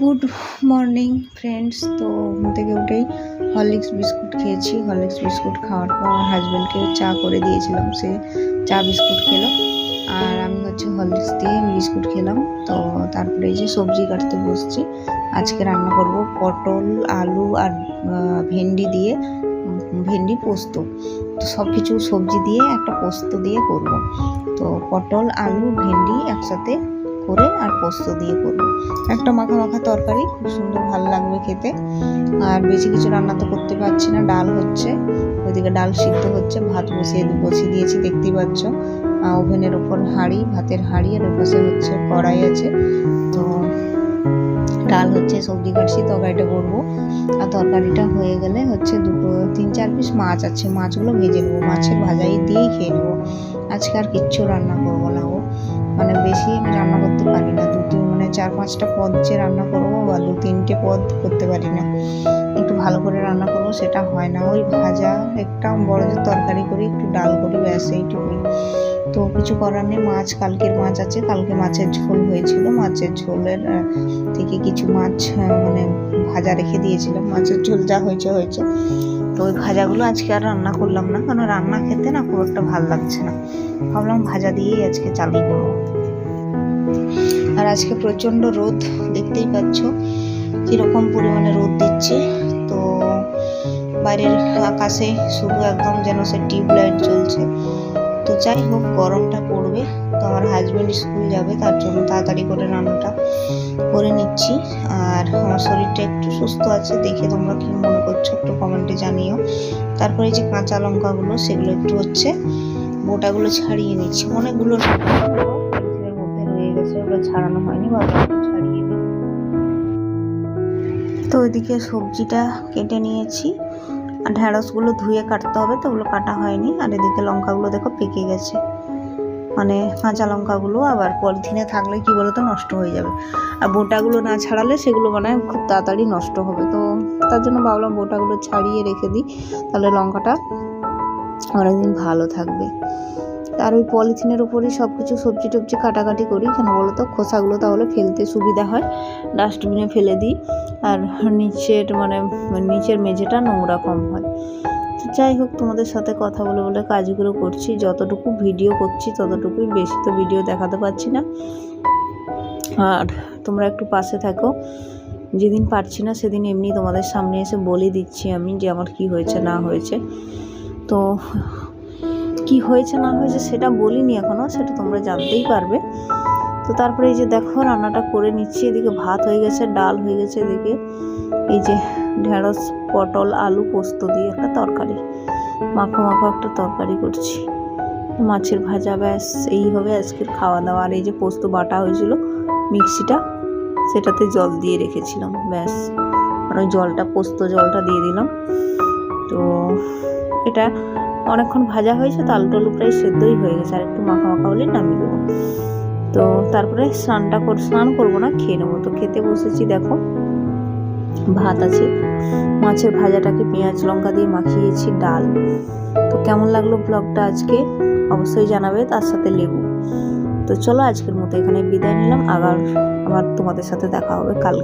Good morning friends. তো ঘুম থেকে উঠেই হরলিক্স বিস্কুট খেয়েছি। হরলিক্স বিস্কুট খাওয়ার পর আমার হাজব্যান্ডকে চা করে দিয়েছিলাম, সে চা বিস্কুট খেলো আর আমি হরলিক্স দিয়ে বিস্কুট খেলাম। তো তারপরে এই যে সবজি কাটতে বসছি। আজকে রান্না করব পটল, আলু আর ভেন্ডি পোস্ত। তো সব কিছু সবজি দিয়ে একটা পোস্ত দিয়ে করব। তো পটল, আলু, ভেন্ডি একসাথে করে আর পোস্ত দিয়ে করব একটা মাখা মাখা তরকারি, খুব সুন্দর ভালো লাগবে খেতে। আর বেশি কিছু রান্না তো করতে পারছি না, ডাল হচ্ছে, ওইদিকে ডাল সিদ্ধ হচ্ছে, ভাত বসিয়ে দিয়েছি দেখতেই পাচ্ছ। ওভেনের ওপর হাঁড়ি, ভাতের হাঁড়ি, আর ওই পাশে হচ্ছে কড়াই আছে। তো ডাল হচ্ছে, সবজি কাটছি, তরকারিটা করবো। আর তরকারিটা হয়ে গেলে হচ্ছে 3-4 পিস মাছ আছে, মাছগুলো ভেজে নেবো, মাছের ভাজাই দিয়েই খেয়ে নেবো। আজকে আর কিচ্ছু রান্না করবো না, বেশি আমি রান্না করতে পারি না। 4-5টা পদ যে রান্না করবো বা 2-3টে পদ করতে পারি না। একটু ভালো করে রান্না করবো সেটা হয় না, ওই ভাজা একটা বড় যে তরকারি করি, একটু ডাল করি, ব্যাস এইটুকুই। তো কিছু করার নেই। কালকের মাছ আছে, কালকে মাছের ঝোল হয়েছিল, মাছের ঝোলের থেকে কিছু মাছ ভাজা রেখে দিয়েছিলাম। মাছের ঝোল যা হয়েছে। তো ওই ভাজাগুলো আজকে আর রান্না করলাম না, কারণ রান্না খেতে না খুব একটা ভালো লাগছে না। ভাবলাম ভাজা দিয়েই আজকে চালিয়ে দেবো। আর আজকে প্রচণ্ড রোদ, দেখতেই পাচ্ছ কীরকম পরিমাণে রোদ দিচ্ছে। তো বাইরের আকাশে শুধু একদম যেন সে টিউবলাইট জ্বলছে। তো যাই হোক, গরমটা পড়বে। তো আমার হাজব্যান্ড স্কুল যাবে, তার জন্য তাড়াতাড়ি করে রান্নাটা করে নিচ্ছি। আর আমার শরীরটা একটু সুস্থ আছে, দেখে তোমরা কি মনে করছো একটু কমেন্টে জানিও। তারপরে যে কাঁচা লঙ্কাগুলো, সেগুলো একটু বোটাগুলো ছাড়িয়ে নিচ্ছি। অনেকগুলো মধ্যে রয়ে গেছে, ওগুলো ছাড়ানো হয়নি, বা ছাড়িয়ে নিই। তো ওইদিকে সবজিটা কেটে নিয়েছি, আর ঢ্যাঁড়সগুলো ধুয়ে কাটতে হবে, তো ওগুলো কাটা হয়নি। আর এদিকে লঙ্কাগুলো দেখো পেকে গেছে, কাঁচা লঙ্কাগুলো আবার পলিথিনে থাকলে কি বলতো নষ্ট হয়ে যাবে, আর বোটাগুলো না ছাড়ালে সেগুলো খুব তাড়াতাড়ি নষ্ট হবে। তো তার জন্য ভাবলাম বোটাগুলো ছাড়িয়ে রেখে দিই, তাহলে লঙ্কাটা অনেকদিন ভালো থাকবে। আর ওই পলিথিনের উপরেই সব কিছু সবজি টবজি কাটাকাটি করি, কেন বলো তো, খোসাগুলো তাহলে ফেলতে সুবিধা হয়, ডাস্টবিনে ফেলে দিই। আর নিচের মেঝেটা নোংরা কম হয়। যাই হোক, তোমাদের সাথে কথা বলে কাজগুলো করছি, যতটুকু ভিডিও করছি ততটুকুই, বেশি তো ভিডিও দেখাতে পারছি না। আর তোমরা একটু পাশে থাকো, যেদিন পারছি না সেদিন এমনি তোমাদের সামনে এসে বলে দিচ্ছি আমি যে আমার কি হয়েছে না হয়েছে। তো কি হয়েছে না হয়েছে সেটা বলিনি এখনও, সেটা তোমরা জানতেই পারবে। তো তারপরে এই যে দেখো রান্নাটা করে নিচ্ছি। এদিকে ভাত হয়ে গেছে, ডাল হয়ে গেছে, এদিকে এই যে ঢেঁড়স, পটল, আলু পোস্ত দিয়ে একটা তরকারি, মাখো একটা তরকারি করছি, মাছের ভাজা, ব্যাস এই হবে আজকের খাওয়া দাওয়া। আর এই যে পোস্ত বাটা হয়েছিল মিক্সিটা, সেটাতে জল দিয়ে রেখেছিলাম, ব্যাস ওই পোস্ত জলটা দিয়ে দিলাম। তো এটা অনেকক্ষণ ভাজা হয়েছে, তো আলু টালু প্রায় সেদ্ধই হয়ে গেছে, আর একটু মাখা হলেই নামিয়ে দেবো। তো তারপরে স্নান করবো না, খেয়ে নেবো। তো খেতে বসেছি, দেখো ভাত আছে, মাছের ভাজাটাকে পেঁয়াজ লঙ্কা দিয়ে মাখিয়েছি, ডাল। তো কেমন লাগলো ব্লগটা আজকে অবশ্যই জানাবে, তার সাথে লেবু। তো চলো আজকের মতো এখানে বিদায় নিলাম, আবার তোমাদের সাথে দেখা হবে কাল।